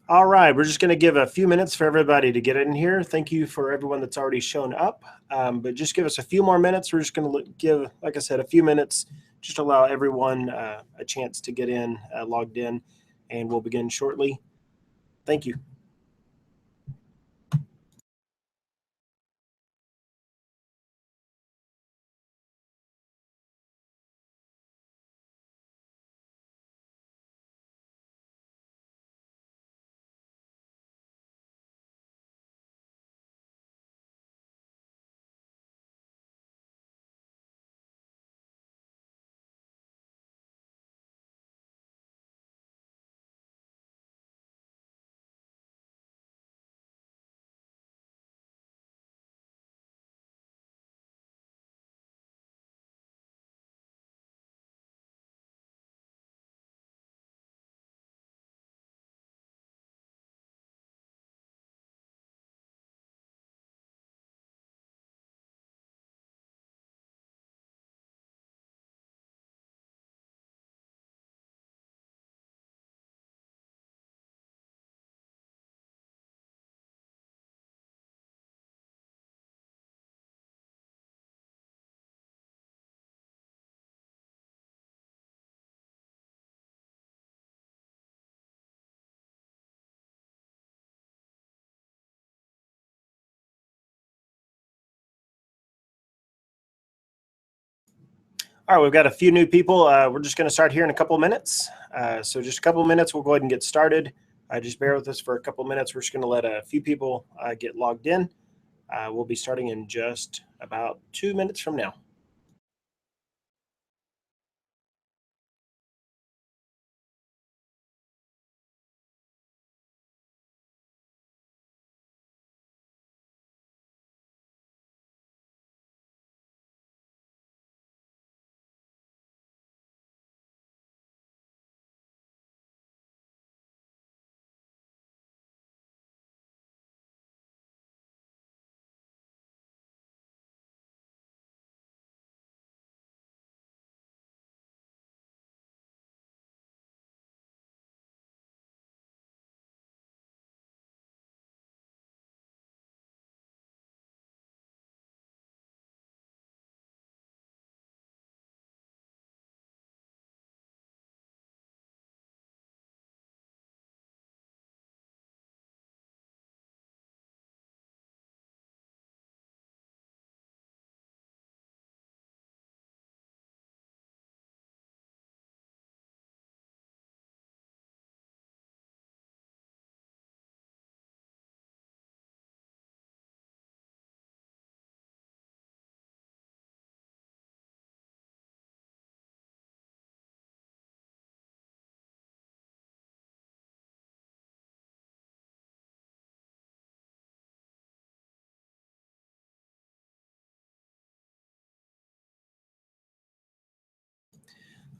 All right, we're just going to give a few minutes for everybody to get in here. Thank you for everyone that's already shown up, but just give us a few more minutes. We're just going to give, like I said, a few minutes, just to allow everyone a chance to get in, logged in, and we'll begin shortly. Thank you. All right, we've got a few new people. We're just going to start here in a couple of minutes. So just a couple of minutes, we'll go ahead and get started. Just bear with us for a couple of minutes. We're just going to let a few people get logged in. We'll be starting in just about 2 minutes from now.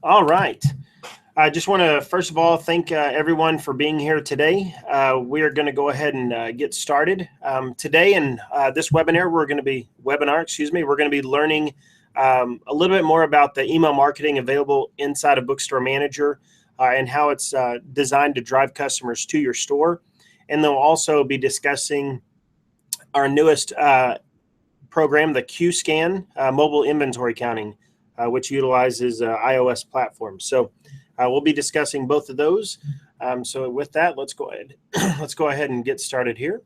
All right. I just want to, first of all, thank everyone for being here today. We are going to go ahead and get started. Today in this webinar, we're going to be learning a little bit more about the email marketing available inside of Bookstore Manager and how it's designed to drive customers to your store. And they'll also be discussing our newest program, the qScan mobile inventory counting, which utilizes iOS platforms. So we'll be discussing both of those. So with that, let's go ahead and get started here.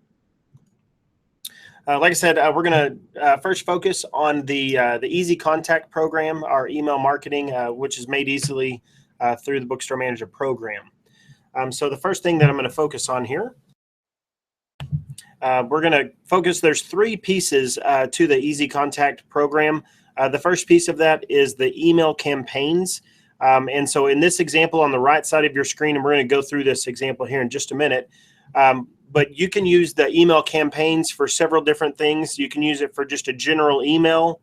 Like I said, we're going to first focus on the Easy Contact program, our email marketing, which is made easily through the Bookstore Manager program. So the first thing that I'm going to focus on here, we're going to focus, there's 3 pieces to the Easy Contact program. The first piece of that is the email campaigns. And so in this example on the right side of your screen, and we're going to go through this example here in just a minute, but you can use the email campaigns for several different things. You can use it for just a general email.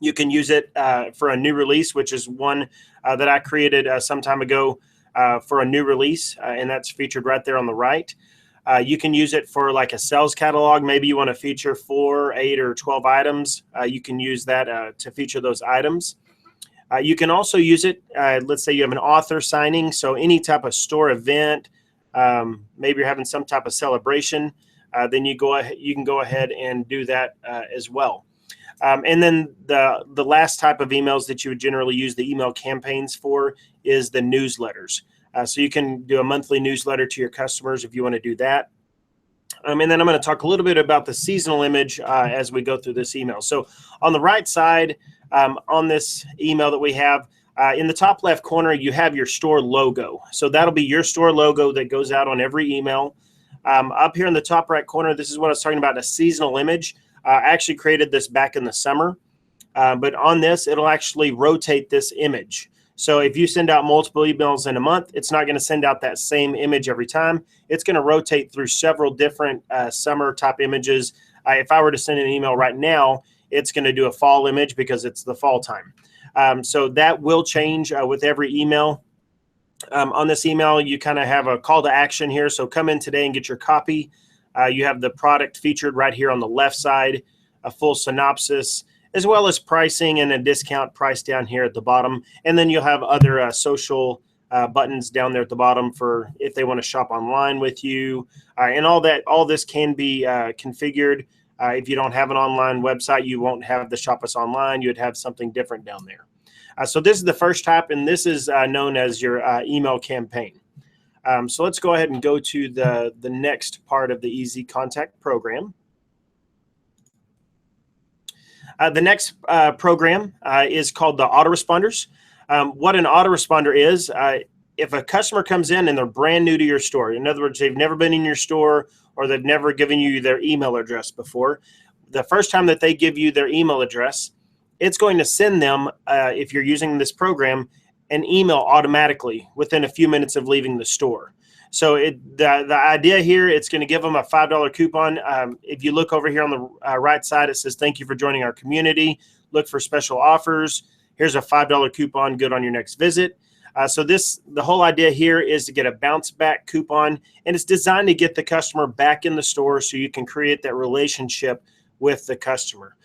You can use it for a new release, which is one that I created some time ago for a new release, and that's featured right there on the right. You can use it for like a sales catalog. Maybe you want to feature 4, 8, or 12 items. You can use that to feature those items. You can also use it, let's say you have an author signing, so any type of store event, maybe you're having some type of celebration, then you can go ahead and do that as well. And then the last type of emails that you would generally use the email campaigns for is the newsletters. So you can do a monthly newsletter to your customers if you want to do that. And then I'm going to talk a little bit about the seasonal image as we go through this email. So on the right side, on this email that we have, in the top left corner, you have your store logo. So that'll be your store logo that goes out on every email. Up here in the top right corner, this is what I was talking about, a seasonal image. I actually created this back in the summer, but on this, it'll actually rotate this image. So if you send out multiple emails in a month, it's not going to send out that same image every time. It's going to rotate through several different summer type images. If I were to send an email right now, it's going to do a fall image because it's the fall time. So that will change with every email. On this email, you kind of have a call to action here. So come in today and get your copy. You have the product featured right here on the left side, a full synopsis, as well as pricing and a discount price down here at the bottom. And then you'll have other social buttons down there at the bottom for if they want to shop online with you. And all this can be configured. If you don't have an online website, you won't have the Shop Us Online. You'd have something different down there. So this is the first type, and this is known as your email campaign. So let's go ahead and go to the next part of the Easy Contact program. The next program is called the autoresponders. What an autoresponder is, if a customer comes in and they're brand new to your store, in other words, they've never been in your store or they've never given you their email address before, the first time that they give you their email address, it's going to send them, if you're using this program, an email automatically within a few minutes of leaving the store. So the idea here, it's going to give them a $5 coupon. If you look over here on the right side, it says, "Thank you for joining our community. Look for special offers. Here's a $5 coupon good on your next visit." So the whole idea here is to get a bounce back coupon, and it's designed to get the customer back in the store so you can create that relationship with the customer.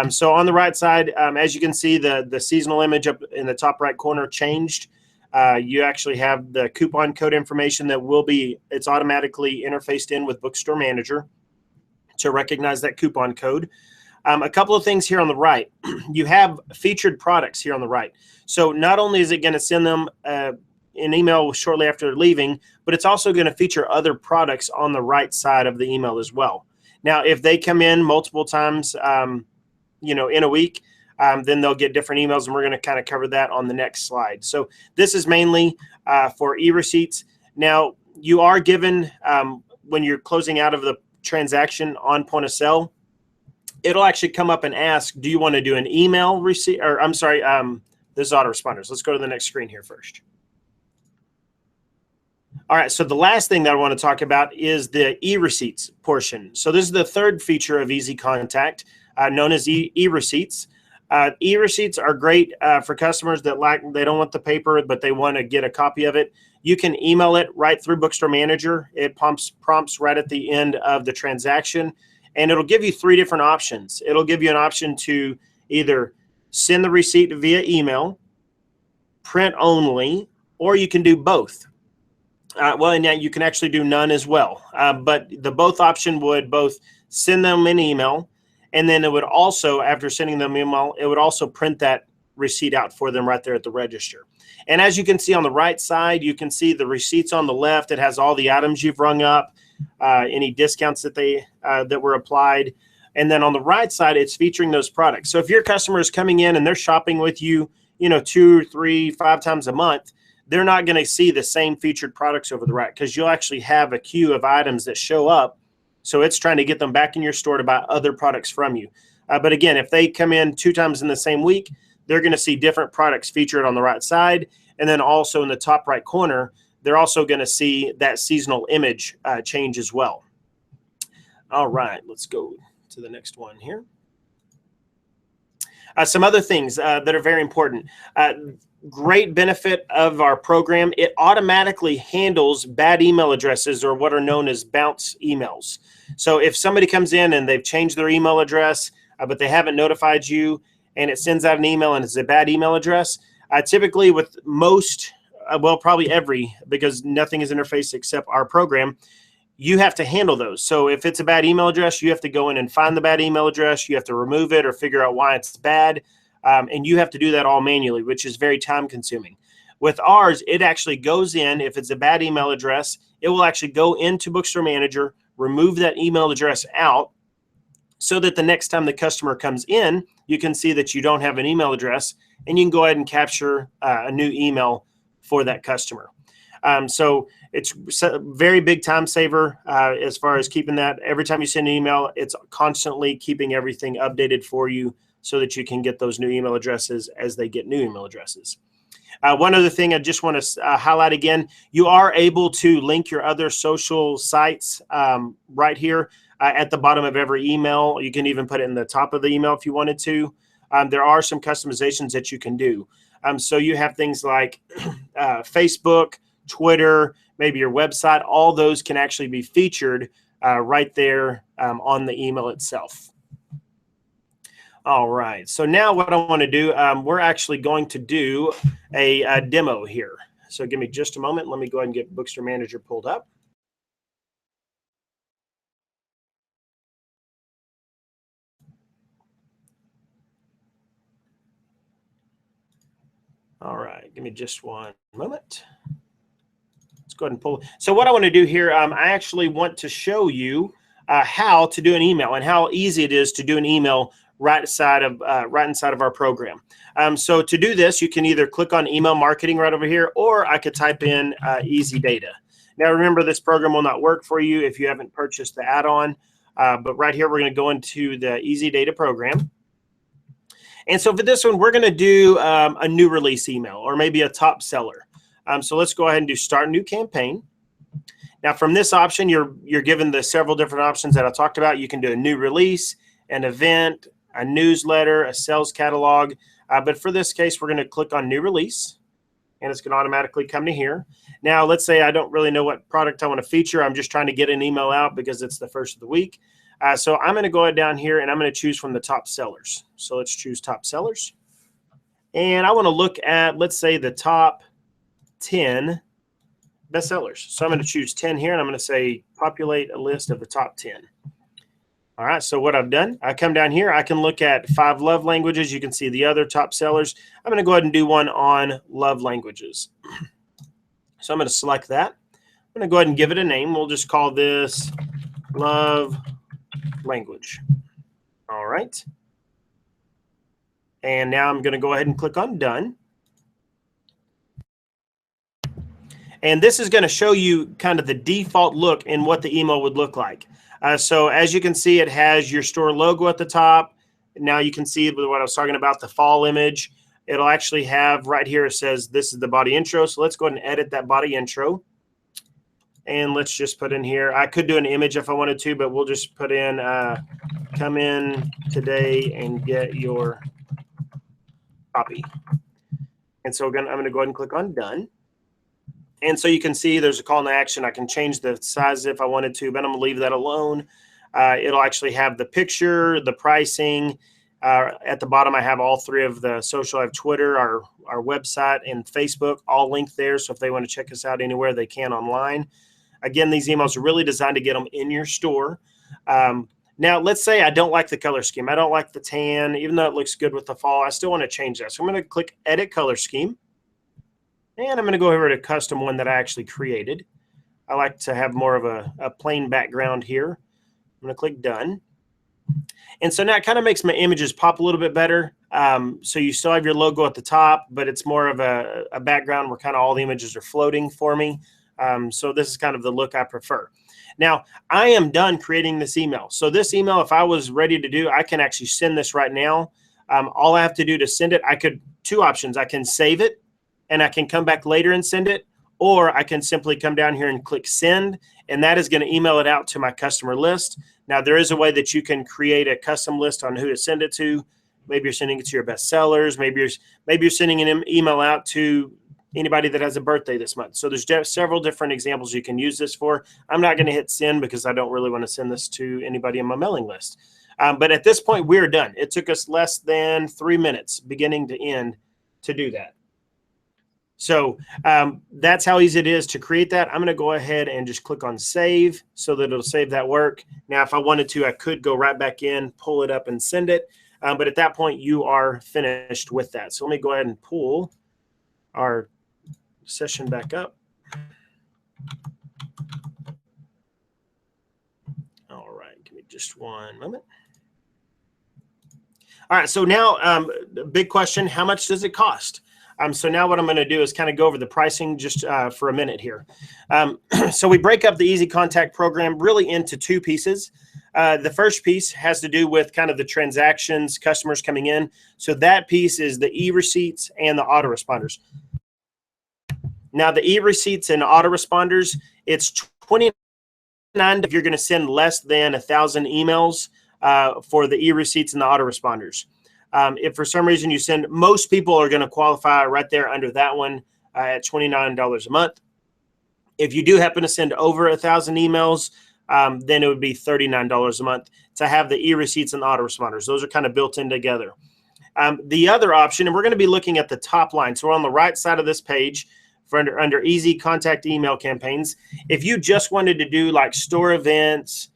So on the right side, as you can see, the seasonal image up in the top right corner changed. You actually have the coupon code information that it's automatically interfaced in with Bookstore Manager to recognize that coupon code. A couple of things here on the right. You have featured products here on the right. So not only is it going to send them an email shortly after they're leaving, but it's also going to feature other products on the right side of the email as well. Now, if they come in multiple times, in a week, then they'll get different emails, and we're going to kind of cover that on the next slide. So this is mainly for e-receipts. Now, you are given, when you're closing out of the transaction on point of sale, it'll actually come up and ask, do you want to do an email receipt? Or I'm sorry, this is autoresponders. Let's go to the next screen here first. All right, so the last thing that I want to talk about is the e-receipts portion. So this is the third feature of Easy Contact, known as e-receipts. E-receipts are great for customers that they don't want the paper, but they want to get a copy of it. You can email it right through Bookstore Manager. It prompts right at the end of the transaction, and it'll give you three different options. It'll give you an option to either send the receipt via email, print only, or you can do both. And you can actually do none as well. But the both option would both send them an email, and then it would also, after sending them an email, it would also print that receipt out for them right there at the register. And as you can see on the right side, you can see the receipts on the left. It has all the items you've rung up, any discounts that were applied. And then on the right side, it's featuring those products. So if your customer is coming in and they're shopping with you, 2, 3, 5 times a month, they're not going to see the same featured products over the right, because you'll actually have a queue of items that show up. So it's trying to get them back in your store to buy other products from you. But again, if they come in 2 times in the same week, they're going to see different products featured on the right side. And then also in the top right corner, they're also going to see that seasonal image change as well. All right, let's go to the next one here. Some other things that are very important. Great benefit of our program, it automatically handles bad email addresses, or what are known as bounce emails. So if somebody comes in and they've changed their email address, but they haven't notified you, and it sends out an email and it's a bad email address, typically with most well, probably every, because nothing is interfaced except our program, you have to handle those. So if it's a bad email address, you have to go in and find the bad email address. You have to remove it or figure out why it's bad. And you have to do that all manually, which is very time consuming. With ours, it actually goes in. If it's a bad email address, it will actually go into Bookstore Manager, remove that email address out, so that the next time the customer comes in, you can see that you don't have an email address, and you can go ahead and capture a new email for that customer. So it's a very big time saver as far as keeping that. Every time you send an email, it's constantly keeping everything updated for you so that you can get those new email addresses as they get new email addresses. One other thing I just want to highlight again, you are able to link your other social sites right here at the bottom of every email. You can even put it in the top of the email if you wanted to. There are some customizations that you can do. So you have things like Facebook, Twitter, maybe your website. All those can actually be featured right there on the email itself. All right, so now what I want to do, we're actually going to do a demo here. So give me just a moment. Let me go ahead and get Bookstore Manager pulled up. All right, give me just one moment. Let's go ahead and pull. So what I want to do here, I actually want to show you how to do an email and how easy it is to do an email right inside of our program. So to do this, you can either click on email marketing right over here, or I could type in Easy Data. Now remember, this program will not work for you if you haven't purchased the add-on, but right here we're going to go into the Easy Data program. And so for this one, we're going to do a new release email, or maybe a top seller. So let's go ahead and do Start New Campaign. Now from this option, you're given the several different options that I talked about. You can do a new release, an event, a newsletter, a sales catalog. But for this case, we're going to click on New Release, and it's going to automatically come to here. Now, let's say I don't really know what product I want to feature. I'm just trying to get an email out because it's the first of the week. So I'm going to go down here, and I'm going to choose from the top sellers. So let's choose top sellers. And I want to look at, let's say, the top 10 best sellers. So I'm going to choose 10 here, and I'm going to say populate a list of the top 10. All right, so what I've done, I come down here, I can look at 5 love languages. You can see the other top sellers. I'm going to go ahead and do one on love languages. So I'm going to select that. I'm going to go ahead and give it a name. We'll just call this love language. All right. And now I'm going to go ahead and click on done. And this is going to show you kind of the default look in what the email would look like. So as you can see, it has your store logo at the top. Now you can see what I was talking about, the fall image. It'll actually have right here, it says this is the body intro. So let's go ahead and edit that body intro. And let's just put in here, I could do an image if I wanted to, but we'll just put in, come in today and get your copy. And so again, I'm going to go ahead and click on done. And so you can see there's a call to action. I can change the size if I wanted to, but I'm going to leave that alone. It'll actually have the picture, the pricing. At the bottom, I have all 3 of the social. I have Twitter, our website, and Facebook, all linked there. So if they want to check us out anywhere, they can online. Again, these emails are really designed to get them in your store. Now, let's say I don't like the color scheme. I don't like the tan. Even though it looks good with the fall, I still want to change that. So I'm going to click Edit Color Scheme. And I'm going to go over to custom one that I actually created. I like to have more of a plain background here. I'm going to click done. And so now it kind of makes my images pop a little bit better. So you still have your logo at the top, but it's more of a background where kind of all the images are floating for me. So this is kind of the look I prefer. Now, I am done creating this email. So this email, if I was ready to do, I can actually send this right now. All I have to do to send it, 2 options. I can save it, and I can come back later and send it, or I can simply come down here and click send, and that is going to email it out to my customer list. Now, there is a way that you can create a custom list on who to send it to. Maybe you're sending it to your best sellers. Maybe you're sending an email out to anybody that has a birthday this month. So there's several different examples you can use this for. I'm not going to hit send because I don't really want to send this to anybody on my mailing list. But at this point, we're done. It took us less than 3 minutes beginning to end to do that. So that's how easy it is to create that. I'm going to go ahead and just click on save so that it'll save that work. Now, if I wanted to, I could go right back in, pull it up and send it. But at that point, you are finished with that. So let me go ahead and pull our session back up. All right, give me just one moment. All right, so now big question, how much does it cost? So now what I'm going to do is kind of go over the pricing just for a minute here. So we break up the Easy Contact program really into two pieces. The first piece has to do with kind of the transactions, customers coming in. So that piece is the e-receipts and the autoresponders. Now the e-receipts and autoresponders, it's $29 if you're going to send less than 1,000 emails for the e-receipts and the autoresponders. If for some reason you send, most people are going to qualify right there under that one at $29 a month. If you do happen to send over 1,000 emails, then it would be $39 a month to have the e-receipts and the autoresponders. Those are kind of built in together. The other option, and we're going to be looking at the top line. So we're on the right side of this page for under Easy Contact Email Campaigns. If you just wanted to do like store events,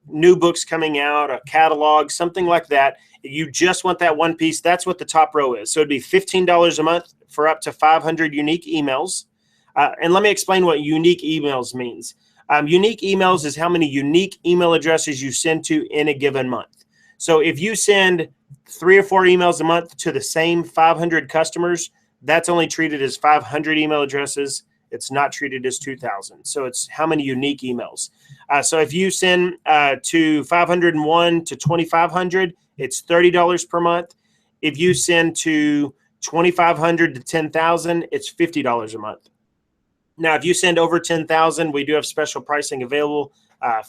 new books coming out, a catalog, something like that, you just want that one piece, that's what the top row is. So it'd be $15 a month for up to 500 unique emails. And let me explain what unique emails means. Unique emails is how many unique email addresses you send to in a given month. So if you send 3 or 4 emails a month to the same 500 customers, that's only treated as 500 email addresses. It's not treated as 2,000. So it's how many unique emails. So if you send to 501 to 2,500, it's $30 per month. If you send to 2,500 to 10,000, it's $50 a month. Now, if you send over 10,000, we do have special pricing available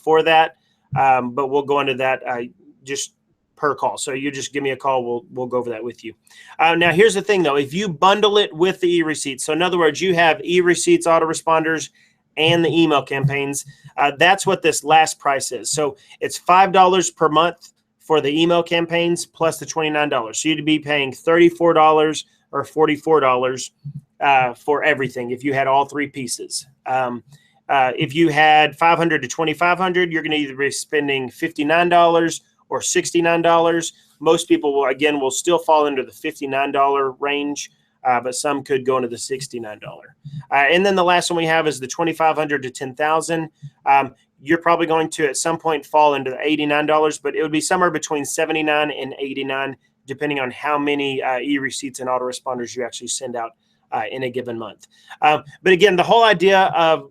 for that, but we'll go into that just per call. So you just give me a call. We'll go over that with you. Now, here's the thing, though. If you bundle it with the e-receipts, so in other words, you have e-receipts, autoresponders, and the email campaigns, that's what this last price is. So it's $5 per month for the email campaigns plus the $29. So you'd be paying $34 or $44 for everything if you had all three pieces. If you had 500 to 2,500, you're going to either be spending $59 or $69. Most people will still fall into the $59 range, but some could go into the $69. And then the last one we have is the 2,500 to 10,000. You're probably going to at some point fall into the $89, but it would be somewhere between $79 and $89, depending on how many e-receipts and autoresponders you actually send out in a given month. But again, the whole idea of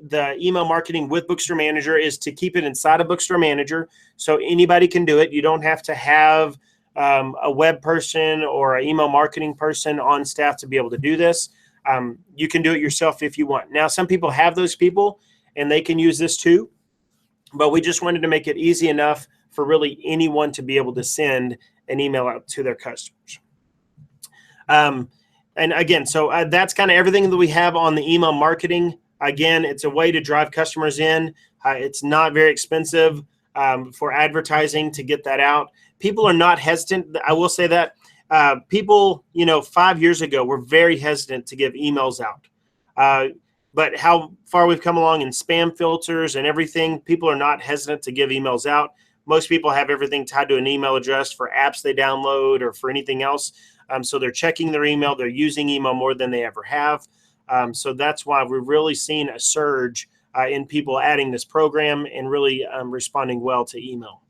the email marketing with Bookstore Manager is to keep it inside of Bookstore Manager so anybody can do it. You don't have to have a web person or an email marketing person on staff to be able to do this. You can do it yourself if you want. Now, some people have those people and they can use this too, but we just wanted to make it easy enough for really anyone to be able to send an email out to their customers. And again, so that's kind of everything that we have on the email marketing. Again, it's a way to drive customers in. It's not very expensive for advertising to get that out. People are not hesitant. I will say that people, 5 years ago were very hesitant to give emails out. But how far we've come along in spam filters and everything, people are not hesitant to give emails out. Most people have everything tied to an email address for apps they download or for anything else. So they're checking their email. They're using email more than they ever have. So that's why we've really seen a surge in people adding this program and really responding well to email.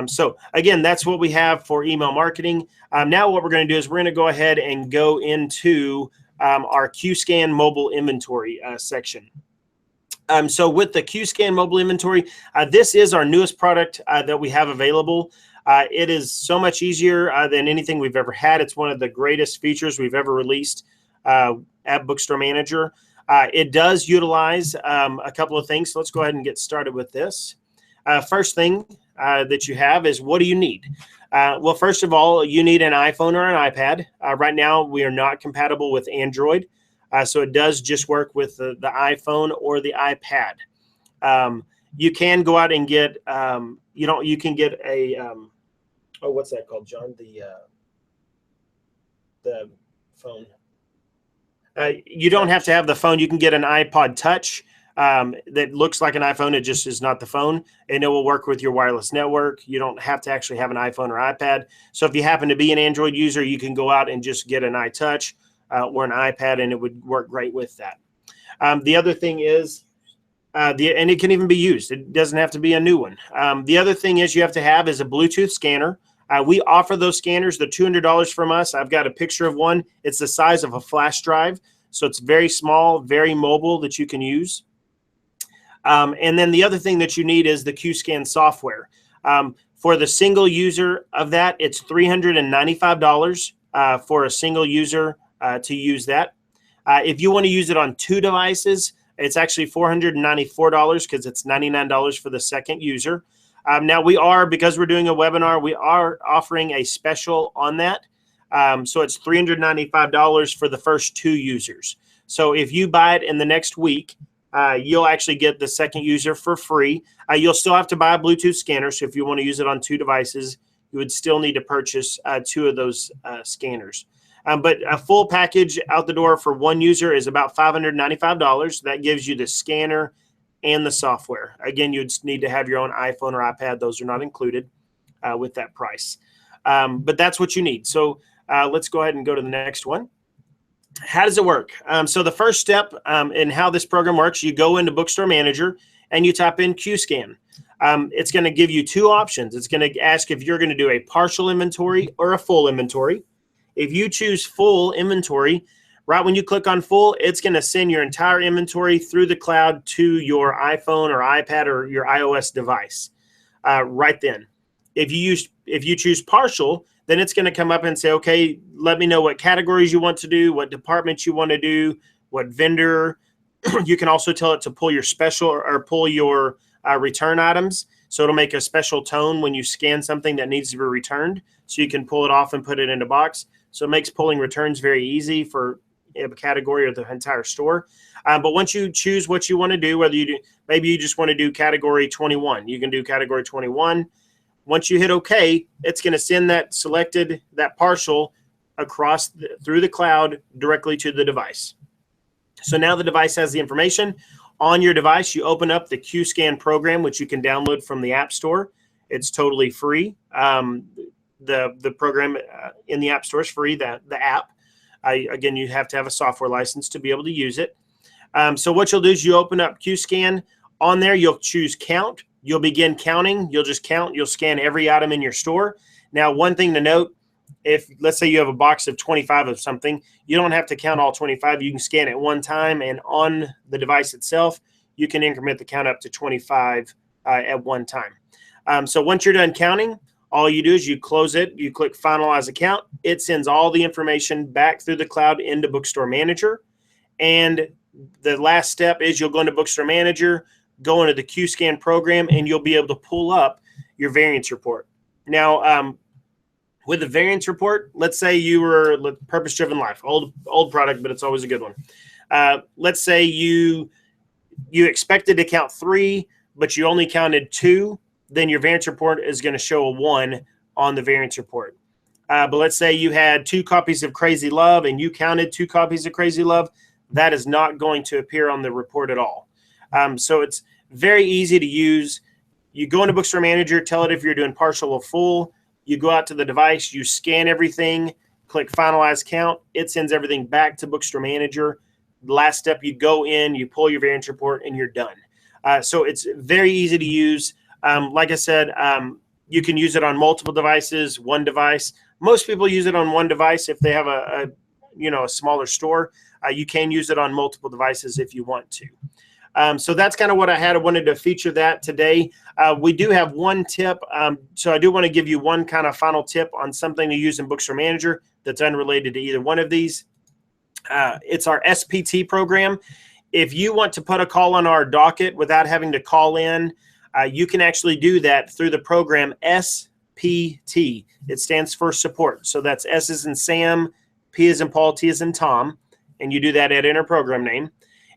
So again, that's what we have for email marketing. Now what we're going to do is we're going to go ahead and go into our qScan mobile inventory section. So with the qScan mobile inventory, this is our newest product that we have available. It is so much easier than anything we've ever had. It's one of the greatest features we've ever released at Bookstore Manager. It does utilize a couple of things. So let's go ahead and get started with this. First thing that you have is, what do you need? Well, first of all, you need an iPhone or an iPad. Right now, we are not compatible with Android. So it does just work with the iPhone or the iPad. You can go out and get, you can get a, what's that called, John? The phone. You don't have to have the phone. You can get an iPod Touch that looks like an iPhone. It just is not the phone, and it will work with your wireless network. You don't have to actually have an iPhone or iPad. So if you happen to be an Android user, you can go out and just get an iTouch or an iPad, and it would work great with that. The other thing is, and it can even be used. It doesn't have to be a new one. The other thing is you have to have is a Bluetooth scanner. We offer those scanners. They're $200 from us. I've got a picture of one. It's the size of a flash drive. So it's very small, very mobile that you can use. And then the other thing that you need is the qScan software. For the single user of that, it's $395 for a single user to use that. If you want to use it on 2 devices, it's actually $494 because it's $99 for the second user. Now because we're doing a webinar, we are offering a special on that. So it's $395 for the first 2 users. So if you buy it in the next week, you'll actually get the second user for free. You'll still have to buy a Bluetooth scanner. So if you want to use it on 2 devices, you would still need to purchase 2 of those scanners. But a full package out the door for 1 user is about $595. That gives you the scanner and the software. Again, you'd need to have your own iPhone or iPad. Those are not included with that price. But that's what you need. So let's go ahead and go to the next one. How does it work? So the first step in how this program works, you go into Bookstore Manager and you type in qScan. It's going to give you 2 options. It's going to ask if you're going to do a partial inventory or a full inventory. If you choose full inventory, right when you click on full, it's going to send your entire inventory through the cloud to your iPhone or iPad or your iOS device right then. If you choose partial, then it's going to come up and say, okay, let me know what categories you want to do, what departments you want to do, what vendor. You can also tell it to pull your special or pull your return items. So it'll make a special tone when you scan something that needs to be returned. So you can pull it off and put it in a box. So it makes pulling returns very easy for a category or the entire store. But once you choose what you want to do, maybe you just want to do category 21, you can do category 21. Once you hit OK, it's going to send that partial across through the cloud directly to the device. So now the device has the information. On your device, you open up the qScan program, which you can download from the App Store. It's totally free. The program in the App Store is free, the app. Again, you have to have a software license to be able to use it. So what you'll do is you open up qScan. On there, you'll choose count. You'll begin counting. You'll just count. You'll scan every item in your store. Now, one thing to note, if let's say you have a box of 25 of something, you don't have to count all 25. You can scan it one time, and on the device itself, you can increment the count up to 25 at one time. So once you're done counting, all you do is you close it. You click Finalize Account. It sends all the information back through the cloud into Bookstore Manager. And the last step is you'll go into Bookstore Manager, go into the qScan program, and you'll be able to pull up your variance report. Now, with the variance report, let's say you were Purpose-Driven Life, old product, but it's always a good one. Let's say you expected to count 3, but you only counted 2. Then your variance report is going to show a 1 on the variance report. But let's say you had 2 copies of Crazy Love and you counted 2 copies of Crazy Love. That is not going to appear on the report at all. So it's very easy to use. You go into Bookstore Manager, tell it if you're doing partial or full. You go out to the device, you scan everything, click Finalize Count. It sends everything back to Bookstore Manager. The last step, you go in, you pull your variance report, and you're done. So it's very easy to use. Like I said, you can use it on multiple devices, one device. Most people use it on one device if they have a smaller store. You can use it on multiple devices if you want to. So that's kind of what I had. I wanted to feature that today. We do have one tip. So I do want to give you one kind of final tip on something to use in Bookstore Manager that's unrelated to either one of these. It's our SPT program. If you want to put a call on our docket without having to call in, you can actually do that through the program SPT. It stands for support. So that's S as in Sam, P as in Paul, T as in Tom, and you do that at enter program name.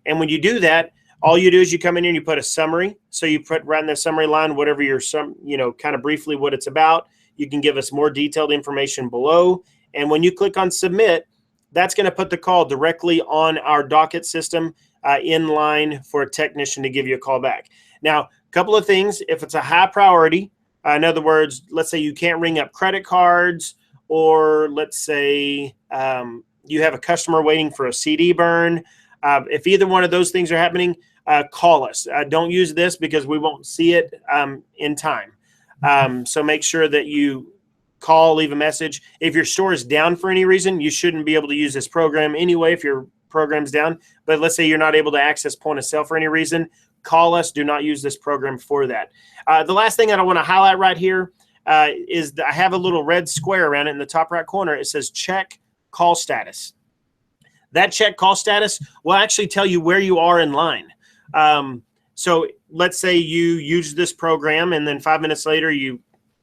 And when you do that, all you do is you come in here and you put a summary. So you put right in the summary line whatever your kind of briefly what it's about. You can give us more detailed information below. And when you click on submit, that's going to put the call directly on our docket system in line for a technician to give you a call back. Now, a couple of things. If it's a high priority, in other words, let's say you can't ring up credit cards, or let's say you have a customer waiting for a CD burn. If either one of those things are happening, call us. Don't use this because we won't see it in time. So make sure that you call, leave a message. If your store is down for any reason, you shouldn't be able to use this program anyway if your program's down. But let's say you're not able to access point of sale for any reason, call us. Do not use this program for that. The last thing that I want to highlight right here is that I have a little red square around it in the top right corner. It says check call status. That check call status will actually tell you where you are in line. So let's say you use this program and then 5 minutes later you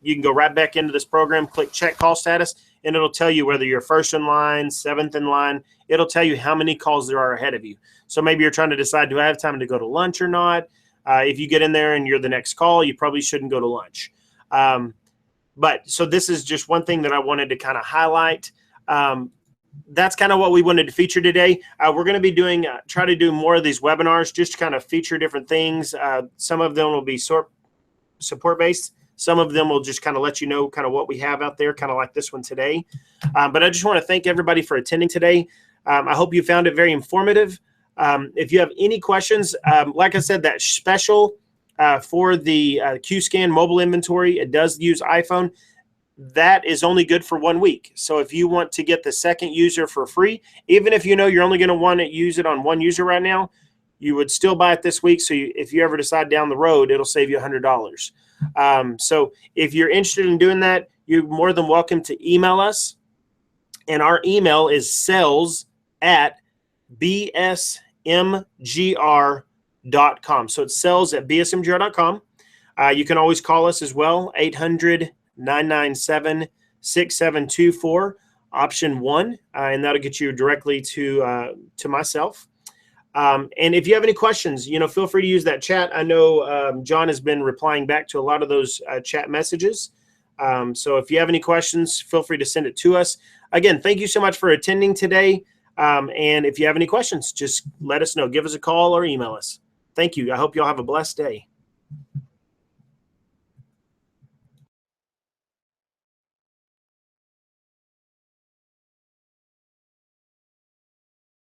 can go right back into this program, click check call status, and it'll tell you whether you're first in line, seventh in line. It'll tell you how many calls there are ahead of you. So maybe you're trying to decide, do I have time to go to lunch or not? If you get in there and you're the next call, you probably shouldn't go to lunch. But so this is just one thing that I wanted to kind of highlight. That's kind of what we wanted to feature today. We're going to be doing, try to do more of these webinars, just to kind of feature different things. Some of them will be support-based. Some of them will just kind of let you know kind of what we have out there, kind of like this one today. But I just want to thank everybody for attending today. I hope you found it very informative. If you have any questions, like I said, that special for the qScan mobile inventory, it does use iPhone. That is only good for 1 week. So if you want to get the second user for free, even if you know you're only going to want to use it on one user right now, you would still buy it this week. So if you ever decide down the road, it'll save you $100. So if you're interested in doing that, you're more than welcome to email us. And our email is sales@bsmgr.com. So it's sales@bsmgr.com. You can always call us as well, 800-997-6724, option 1, and that'll get you directly to myself. And if you have any questions, feel free to use that chat. I know John has been replying back to a lot of those chat messages. So if you have any questions, feel free to send it to us. Again, thank you so much for attending today. And if you have any questions, just let us know. Give us a call or email us. Thank you. I hope you all have a blessed day.